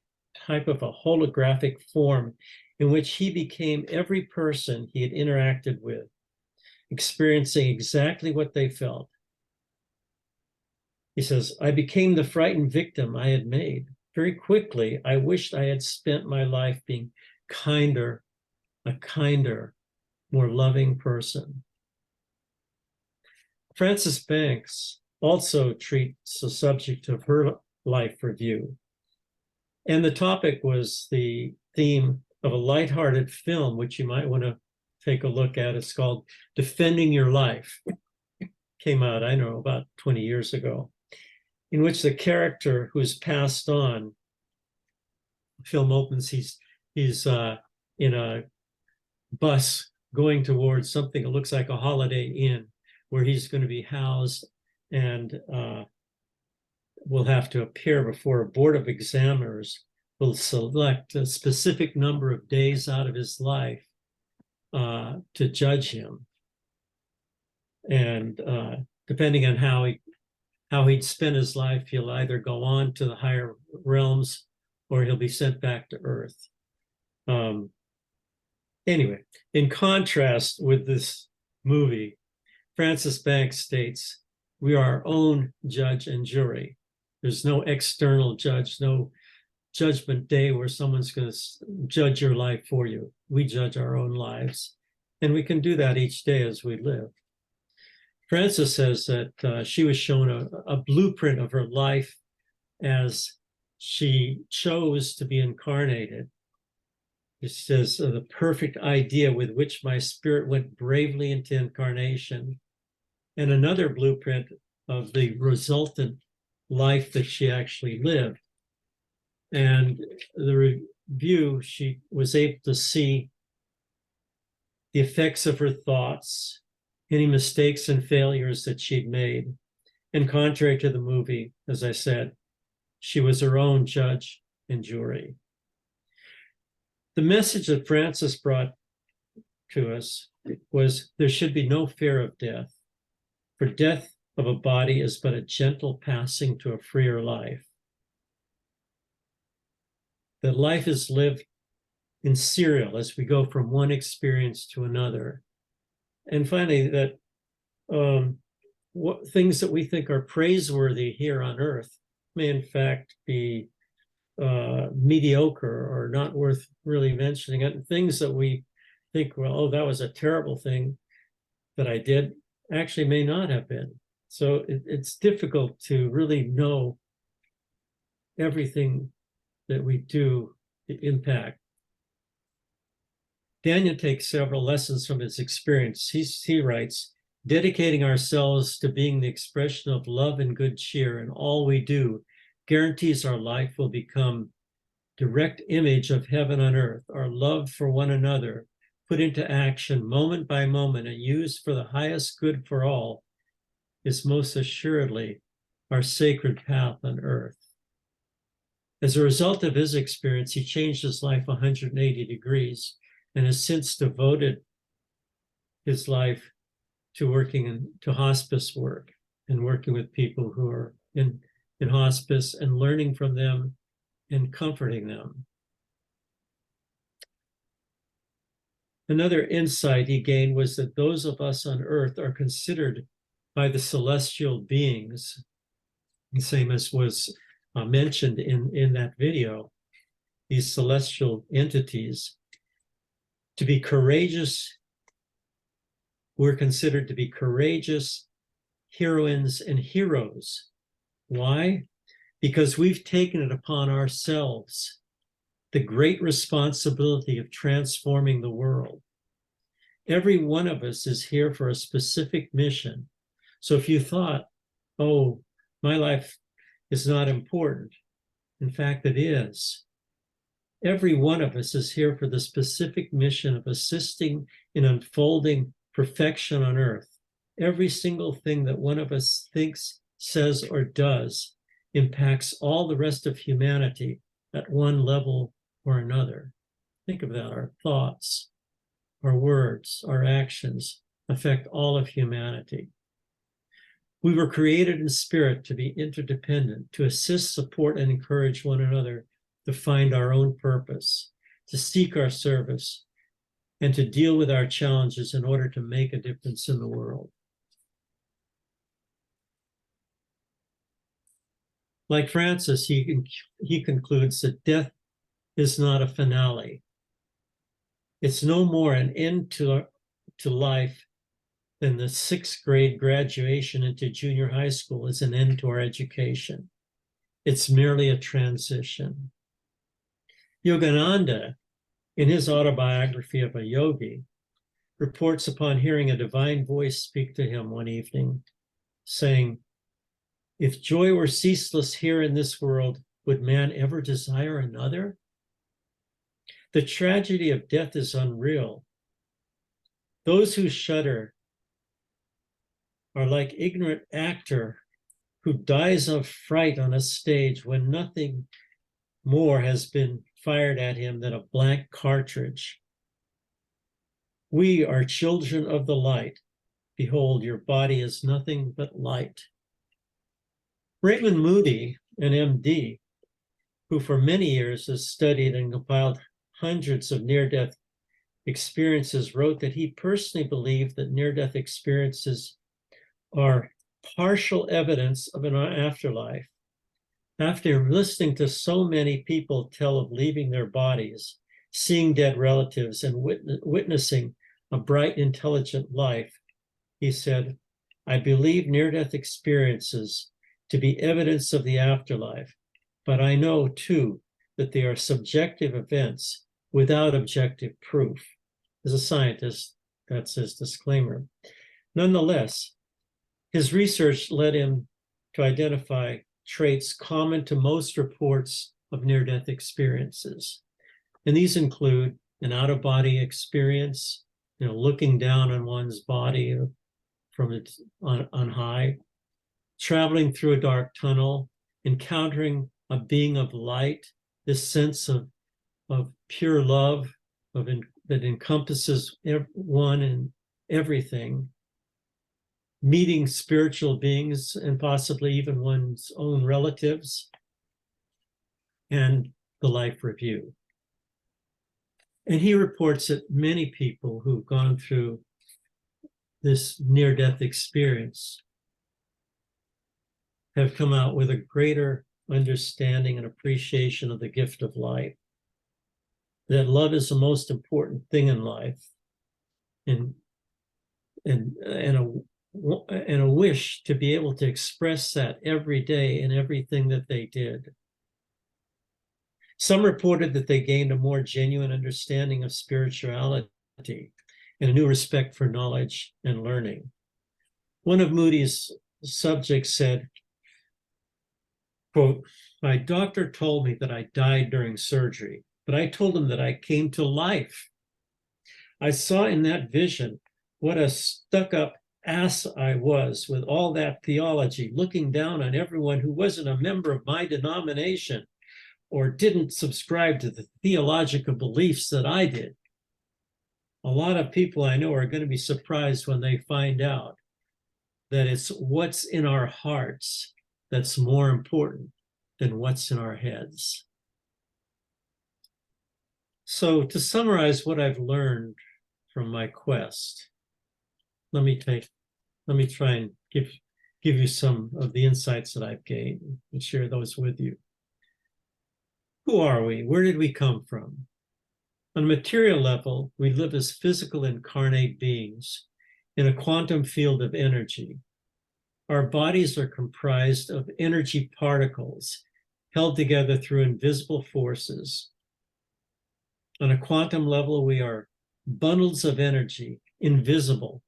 type of a holographic form in which he became every person he had interacted with, experiencing exactly what they felt. He says, I became the frightened victim I had made. Very quickly, I wished I had spent my life being a kinder, more loving person. Frances Banks also treats the subject of her life review. And the topic was the theme of a lighthearted film, which you might want to take a look at. It's called Defending Your Life. Came out, I know, about 20 years ago, in which the character who's passed on, the film opens, he's in a bus going towards something that looks like a Holiday Inn, where he's going to be housed and will have to appear before a board of examiners will select a specific number of days out of his life to judge him. And depending on how he'd spend his life, he'll either go on to the higher realms or he'll be sent back to earth. Anyway, in contrast with this movie, Frances Banks states, we are our own judge and jury. There's no external judge, no judgment day where someone's going to judge your life for you. We judge our own lives, and we can do that each day as we live. Frances says that she was shown a blueprint of her life as she chose to be incarnated. It says, the perfect idea with which my spirit went bravely into incarnation, and another blueprint of the resultant life that she actually lived. And the review, she was able to see the effects of her thoughts, any mistakes and failures that she'd made. And contrary to the movie, as I said, she was her own judge and jury. The message that Francis brought to us was there should be no fear of death, for death of a body is but a gentle passing to a freer life. That life is lived in serial as we go from one experience to another. And finally, that what things that we think are praiseworthy here on earth may in fact be mediocre or not worth really mentioning. And things that we think, well, oh, that was a terrible thing that I did, actually may not have been. So it's difficult to really know everything that we do, the impact. Daniel takes several lessons from his experience. He writes, dedicating ourselves to being the expression of love and good cheer in all we do guarantees our life will become direct image of heaven on earth. Our love for one another, put into action moment by moment and used for the highest good for all, is most assuredly our sacred path on earth. As a result of his experience, he changed his life 180 degrees and has since devoted his life to working to hospice work and working with people who are in hospice and learning from them and comforting them. Another insight he gained was that those of us on earth are considered by the celestial beings, the same as was mentioned in that video, these celestial entities, to be courageous. We're considered to be courageous heroines and heroes. Why? Because we've taken it upon ourselves the great responsibility of transforming the world. Every one of us is here for a specific mission. So if you thought, oh, my life is not important, in fact, it is. Every one of us is here for the specific mission of assisting in unfolding perfection on earth. Every single thing that one of us thinks, says, or does impacts all the rest of humanity at one level or another. Think of that. Our thoughts, our words, our actions affect all of humanity. We were created in spirit to be interdependent, to assist, support, and encourage one another to find our own purpose, to seek our service, and to deal with our challenges in order to make a difference in the world. Like Francis, he concludes that death is not a finale. It's no more an end to life than the 6th grade graduation into junior high school is an end to our education. It's merely a transition. Yogananda, in his autobiography of a yogi, reports upon hearing a divine voice speak to him one evening, saying, "If joy were ceaseless here in this world, would man ever desire another? The tragedy of death is unreal. Those who shudder are like ignorant actor who dies of fright on a stage when nothing more has been fired at him than a blank cartridge. We are children of the light. Behold, your body is nothing but light." Raymond Moody, an MD, who for many years has studied and compiled hundreds of near-death experiences, wrote that he personally believed that near-death experiences are partial evidence of an afterlife. After listening to so many people tell of leaving their bodies, seeing dead relatives, and witnessing a bright, intelligent life, he said, "I believe near-death experiences to be evidence of the afterlife, but I know, too, that they are subjective events without objective proof." As a scientist, that's his disclaimer. Nonetheless, his research led him to identify traits common to most reports of near-death experiences. And these include an out-of-body experience, looking down on one's body from its on high, traveling through a dark tunnel, encountering a being of light, this sense of pure love that encompasses everyone and everything, meeting spiritual beings and possibly even one's own relatives, and the life review. And he reports that many people who've gone through this near-death experience have come out with a greater understanding and appreciation of the gift of life, that love is the most important thing in life, and a wish to be able to express that every day in everything that they did. Some reported that they gained a more genuine understanding of spirituality and a new respect for knowledge and learning. One of Moody's subjects said, quote, "My doctor told me that I died during surgery, but I told him that I came to life. I saw in that vision what a stuck-up ass I was with all that theology, looking down on everyone who wasn't a member of my denomination or didn't subscribe to the theological beliefs that I did. A lot of people I know are going to be surprised when they find out that it's what's in our hearts that's more important than what's in our heads." So to summarize what I've learned from my quest, let me try and give you some of the insights that I've gained and share those with you. Who are we? Where did we come from? On a material level, we live as physical incarnate beings in a quantum field of energy. Our bodies are comprised of energy particles held together through invisible forces. On a quantum level, we are bundles of energy, invisible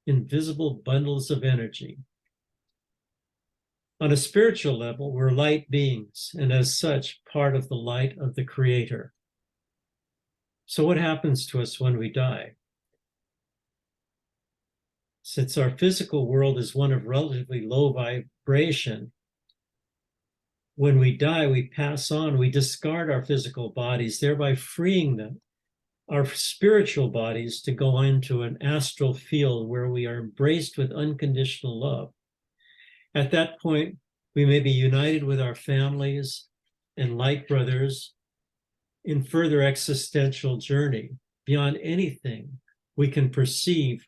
bundles of energy. On a spiritual level, we're light beings, and as such, part of the light of the Creator. So what happens to us when we die? Since our physical world is one of relatively low vibration, when we die, we pass on, we discard our physical bodies, thereby freeing them, our spiritual bodies, to go into an astral field where we are embraced with unconditional love. At that point, we may be united with our families and light brothers in further existential journey beyond anything we can perceive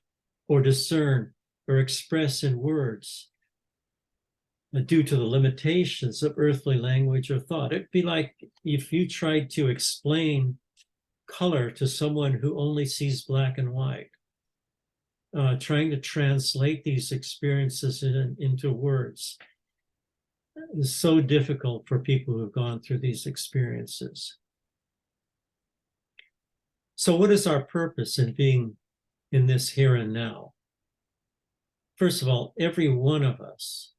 or discern or express in words due to the limitations of earthly language or thought. It'd be like if you tried to explain color to someone who only sees black and white. Trying to translate these experiences into words is so difficult for people who've gone through these experiences. So what is our purpose in being in this here and now? First of all, every one of us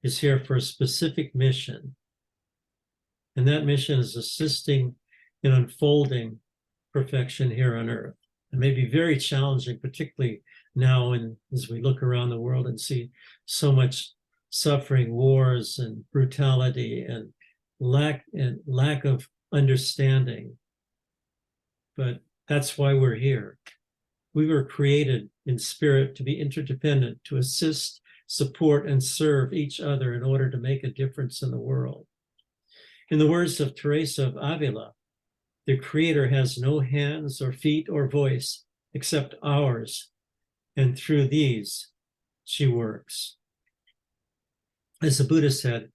is here for a specific mission. And that mission is assisting in unfolding perfection here on earth. It may be very challenging, particularly now as we look around the world and see so much suffering, wars and brutality and lack of understanding. But that's why we're here. We were created in spirit to be interdependent, to assist, support, and serve each other in order to make a difference in the world. In the words of Teresa of Avila, the Creator has no hands or feet or voice except ours, and through these she works. As the Buddha said,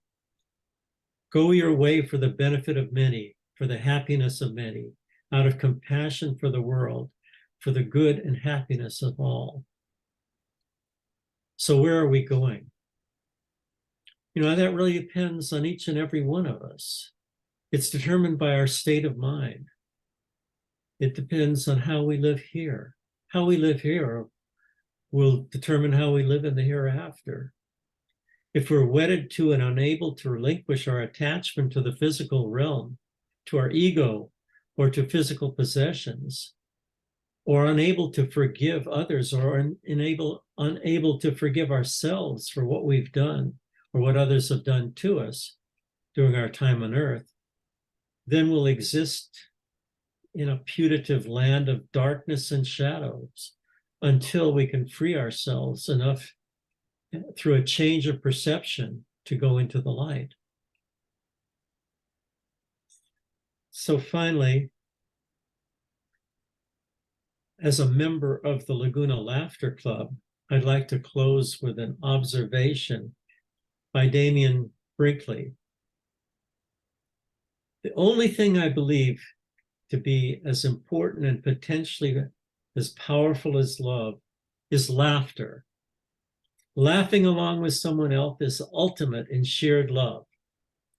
"Go your way for the benefit of many, for the happiness of many, out of compassion for the world, for the good and happiness of all." So where are we going? That really depends on each and every one of us. It's determined by our state of mind. It depends on how we live here. How we live here will determine how we live in the hereafter. if we're wedded to and unable to relinquish our attachment to the physical realm, to our ego, or to physical possessions, or unable to forgive others, or unable to forgive ourselves for what we've done or what others have done to us during our time on earth, then we'll exist in a putative land of darkness and shadows until we can free ourselves enough through a change of perception to go into the light. So finally, as a member of the Laguna Laughter Club, I'd like to close with an observation by Damien Brinkley. The only thing I believe to be as important and potentially as powerful as love is laughter. Laughing along with someone else is ultimate in shared love.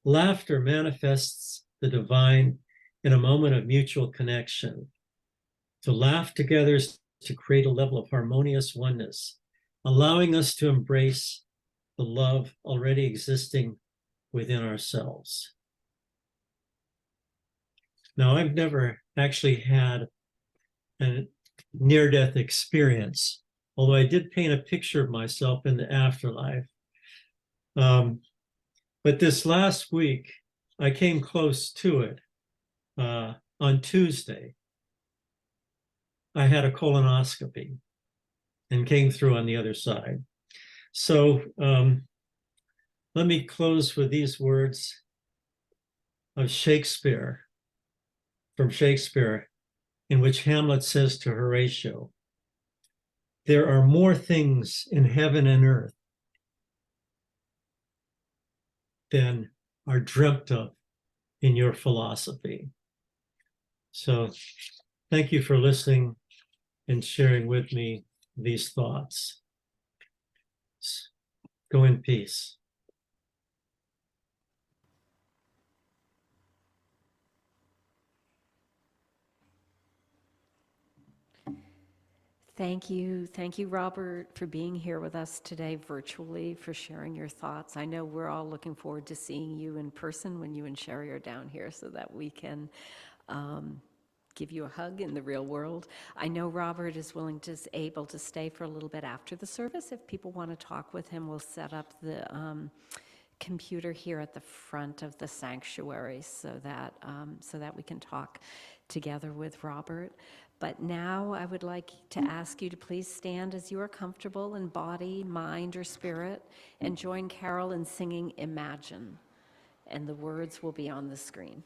Laughter manifests the divine in a moment of mutual connection. To laugh together is to create a level of harmonious oneness, allowing us to embrace the love already existing within ourselves. Now, I've never actually had a near-death experience, although I did paint a picture of myself in the afterlife. But this last week, I came close to it. On Tuesday, I had a colonoscopy and came through on the other side. So let me close with these words of Shakespeare, from Shakespeare, in which Hamlet says to Horatio, "There are more things in heaven and earth than are dreamt of in your philosophy." So thank you for listening and sharing with me these thoughts. Go in peace. Thank you, Robert, for being here with us today virtually, for sharing your thoughts. I know we're all looking forward to seeing you in person when you and Sherry are down here so that we can give you a hug in the real world. I know Robert is able to stay for a little bit after the service. If people want to talk with him, we'll set up the computer here at the front of the sanctuary so that we can talk together with Robert. But now I would like to ask you to please stand as you are comfortable in body, mind, or spirit, and join Carol in singing Imagine. And the words will be on the screen.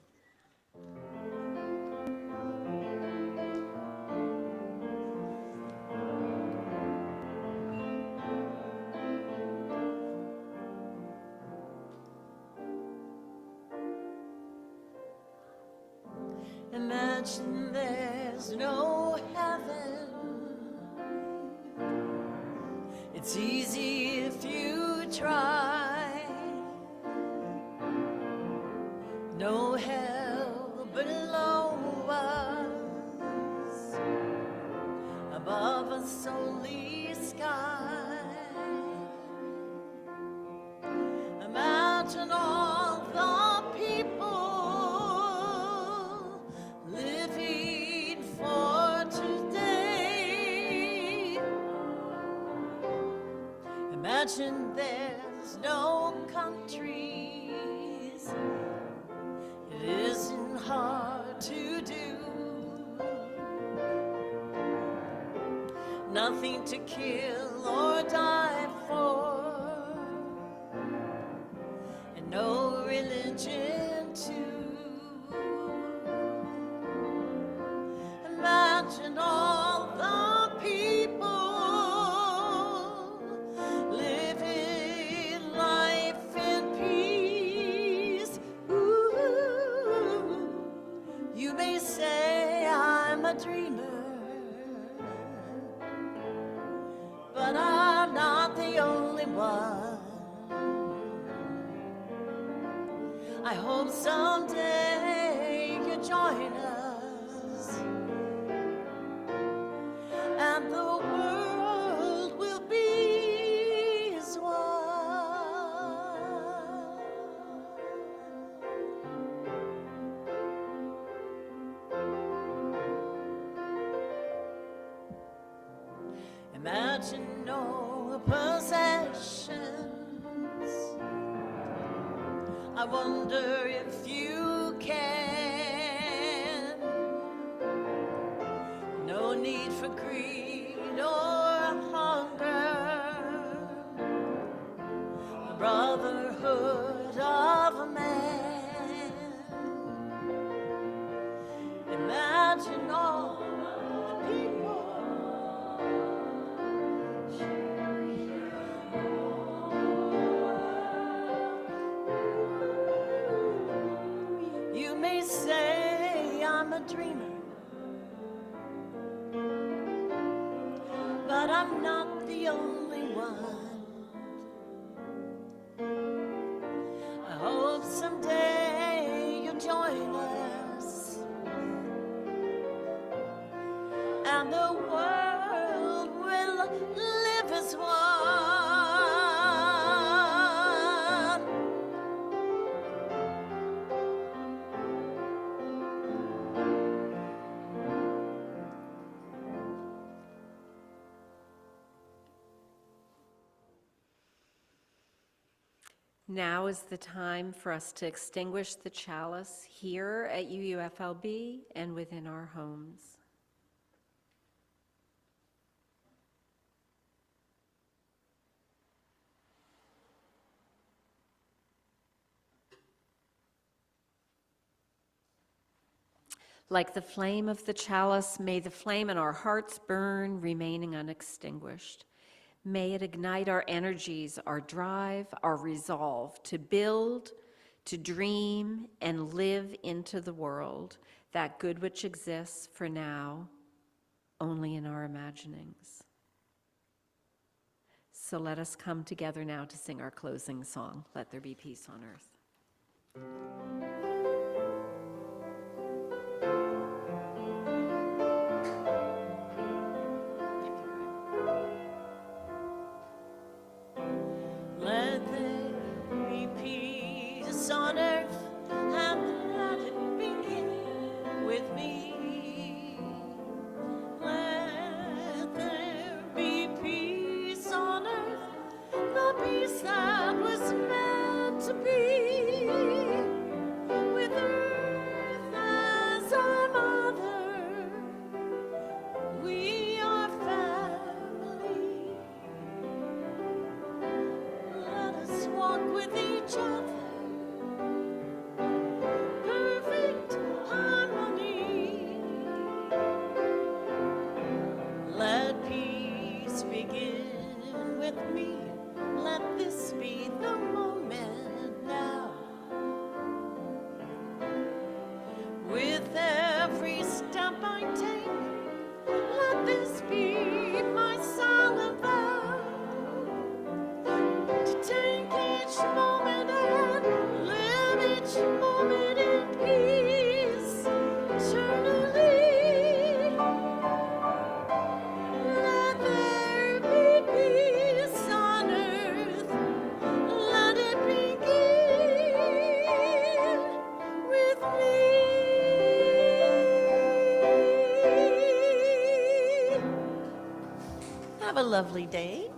Imagine there's no heaven. It's easy if you try. No hell below us, above us only sky. Imagine all the people living for today. Imagine there's no countries. It isn't hard to do. Nothing to kill or die for, and no religion too. Imagine all the people living life in peace. Ooh, you may say I'm a dreamer, but I'm not the only one. I hope someday you join us, and the world will be as one. imagine no possessions. I wonder if you can. No need for greed or hunger. The brotherhood of man. Imagine all the people. You may say I'm a dreamer, but I'm not the only one. I hope someday you'll join us, and the world will live as one. Now is the time for us to extinguish the chalice here at UUFLB and within our homes. Like the flame of the chalice, may the flame in our hearts burn, remaining unextinguished. May it ignite our energies, our drive, our resolve to build, to dream, and live into the world, that good which exists for now only in our imaginings. So let us come together now to sing our closing song, Let There Be Peace on Earth. Let there be peace on earth, and let it begin with me. Let there be peace on earth, the peace that was meant to be. With earth as our mother, we are family. Let us walk with each other, perfect harmony. Let peace begin with me. Let this be the moment now. With every step I take, let this be my solemn vow. To take each moment and live each moment in peace eternally. Let there be peace on earth. Let it begin with me. Have a lovely day.